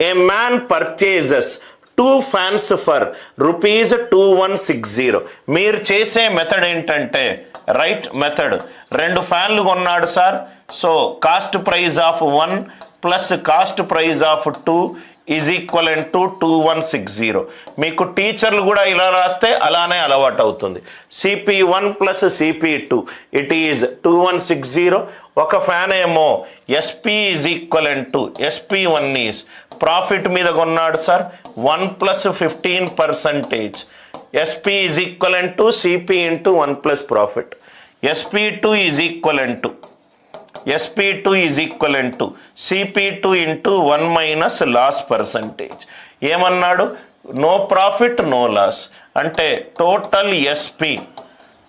A man purchases 2 fans for ₹2160. మీరు చేసే method ఏంటంటే రైట్ మెథడ్, 2 ఫ్యాన్లు కొన్నాడు sir. So cost praise of 1 plus cost praise of 2 is equal to 2160. మీకు టీచర్లు కూడా ఇలా రాస్తే అలానే అలవాటు అవుతుంది. CP1 plus CP2 it is 2160. ఒక ఫ్యాన్ ఏమో SP is equal to SP1 is profit మీద కొన్నాడు sir 1 plus 15%. SP is equal to CP into 1 plus profit. SP2 is equal to CP2 into 1 minus loss percentage. ఏమన్నాడు? No profit no loss అంటే total SP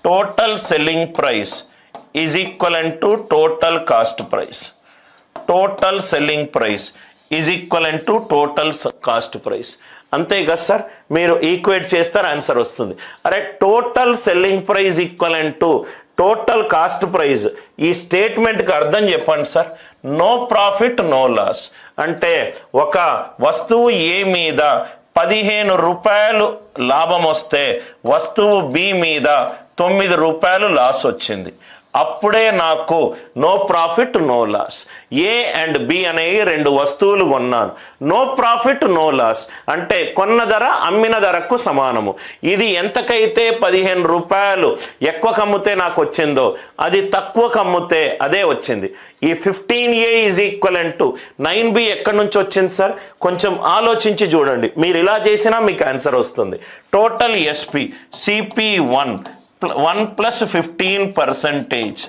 total selling price is equal to total cost price. Total selling price is equal to total cost price. అంతే కదా sir, మీరు equate చేస్తారు answer వస్తుంది. అరే total selling price equal to total cost price, ఈ స్టేట్మెంట్కి అర్థం చెప్పండి sir. No profit no loss అంటే ఒక వస్తువు ఏ మీద ₹15 లాభం వస్తే వస్తువు బి మీద ₹9 లాస్ వచ్చింది, అప్పుడే నాకు no profit no loss. A and B అనేవి 2 వస్తువులు కొన్నాను, నో ప్రాఫిట్ నో లాస్ అంటే కొన్న ధర అమ్మిన ధరకు సమానము. ఇది ఎంతకైతే ₹15 ఎక్కువ కమ్మితే నాకు వచ్చిందో అది తక్కువ కమ్మితే అదే వచ్చింది. ఈ 15A is equal to 9B ఎక్కడి నుంచి వచ్చింది సార్? కొంచెం ఆలోచించి చూడండి. మీరు ఇలా చేసినా మీకు ఆన్సర్ వస్తుంది. Total SP CP1 1 plus 15%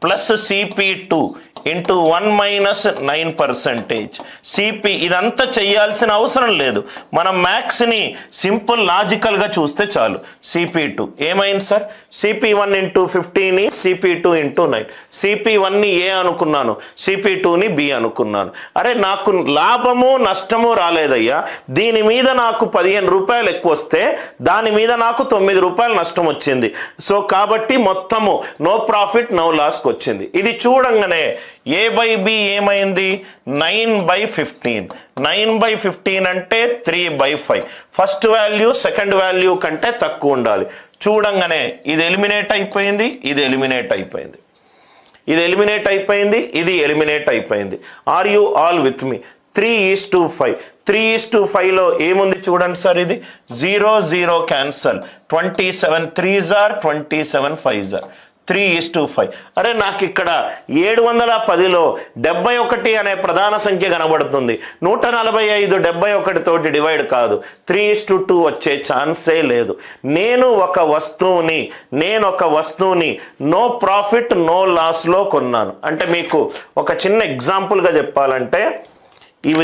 plus CP2 into 1 minus 9%. CP ఇదంతా చేయాల్సిన అవసరం లేదు, మనం మ్యాథ్స్ని సింపుల్ లాజికల్గా చూస్తే చాలు. CP2 ఏమైంది sir? CP1 into 15 CP2 into 9. CP1ని A అనుకున్నాను, CP2ని B అనుకున్నాను. అరే నాకు లాభము నష్టము రాలేదయ్యా, దీని మీద నాకు ₹15 ఎక్కువ వస్తే దాని మీద నాకు ₹9 నష్టం వచ్చింది. సో కాబట్టి మొత్తము నో ప్రాఫిట్ నో లాస్కి వచ్చింది. ఇది చూడంగానే A బై B ఏమైంది? 9/15. 9/15 అంటే 3/5. ఫస్ట్ వాల్యూ సెకండ్ వాల్యూ కంటే తక్కువ ఉండాలి. చూడంగానే ఇది ఎలిమినేట్ అయిపోయింది, ఇది ఎలిమినేట్ అయిపోయింది, ఇది ఎలిమినేట్ అయిపోయింది, ఇది ఎలిమినేట్ అయిపోయింది. Are you all with me? 3:5. 3:5లో ఏముంది చూడండి సార్, ఇది 0 0 cancel, 27 3s are 27 5s are 3:5. అరే నాకు ఇక్కడ 710లో 71 అనే ప్రధాన సంఖ్య కనబడుతుంది. 145 71 తోటి డివైడ్ కాదు, 3:2 వచ్చే ఛాన్సే లేదు. నేను ఒక వస్తువుని నో ప్రాఫిట్ నో లాస్లో కొన్నాను. అంటే మీకు ఒక చిన్న ఎగ్జాంపుల్గా చెప్పాలంటే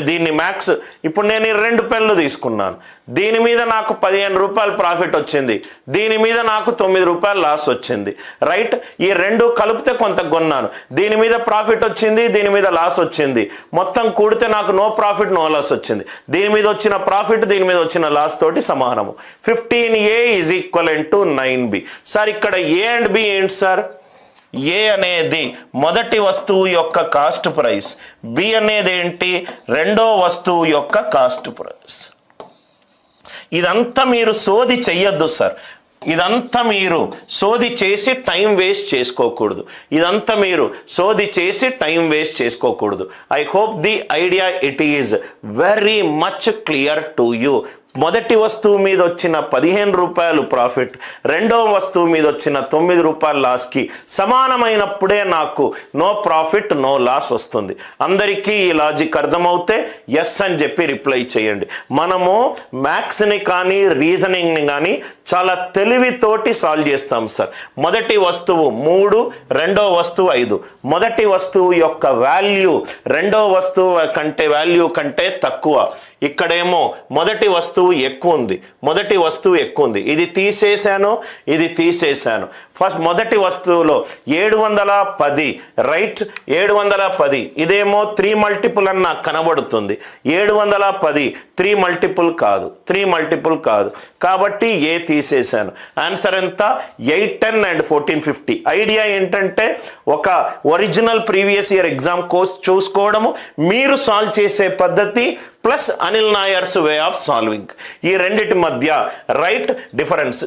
దీన్ని మ్యాథ్స్, ఇప్పుడు నేను 2 పెన్లు తీసుకున్నాను, దీని మీద నాకు ₹15 ప్రాఫిట్ వచ్చింది, దీని మీద నాకు ₹9 లాస్ వచ్చింది. రైట్, ఈ 2 కలిపితే కొంత కొన్నాను, దీని మీద ప్రాఫిట్ వచ్చింది, దీని మీద లాస్ వచ్చింది, మొత్తం కూడితే నాకు నో ప్రాఫిట్ నో లాస్ వచ్చింది. దీని మీద వచ్చిన ప్రాఫిట్ దీని మీద వచ్చిన లాస్ తోటి సమానము. 15A is equal to 9B. Sir ఇక్కడ A అండ్ B ఏంటి సార్? ఏ అనేది మొదటి వస్తువు యొక్క కాస్ట్ ప్రైస్, బి అనేది ఏంటి? రెండో వస్తువు యొక్క కాస్ట్ ప్రైస్. ఇదంతా మీరు సోది చెయ్యొద్దు సార్, ఇదంతా మీరు సోది చేసి టైం వేస్ట్ చేసుకోకూడదు. I hope the idea it is very much clear to you. మొదటి వస్తువు మీద వచ్చిన ₹15 ప్రాఫిట్ రెండో వస్తువు మీద వచ్చిన ₹9 లాస్కి సమానమైనప్పుడే నాకు నో ప్రాఫిట్ నో లాస్ వస్తుంది. అందరికీ ఈ లాజిక్ అర్థమవుతే ఎస్ అని చెప్పి రిప్లై చేయండి. మనము మ్యాథ్స్ని కానీ రీజనింగ్ని కానీ చాలా తెలివితోటి సాల్వ్ చేస్తాం సార్. మొదటి వస్తువు 3, రెండో వస్తువు 5. మొదటి వస్తువు యొక్క వాల్యూ రెండో వస్తువు వాల్యూ కంటే తక్కువ. ఇక్కడేమో మొదటి వస్తువు ఎక్కువ ఉంది, ఇది తీసేశాను, ఇది తీసేశాను. ఫస్ట్ మొదటి వస్తువులో 710, రైట్, 710, ఇదేమో 3 మల్టిపుల్ అని నాకు కనబడుతుంది. 710 3 మల్టిపుల్ కాదు, కాబట్టి ఏ తీసేశాను. ఆన్సర్ ఎంత? 8, 10 and 14, 50. ఐడియా ఏంటంటే ఒక original previous year exam course చూసుకోవడము, మీరు సాల్వ్ చేసే పద్ధతి plus Anil Nair's way of solving, ఈ రెండిటి మధ్య రైట్ డిఫరెన్స్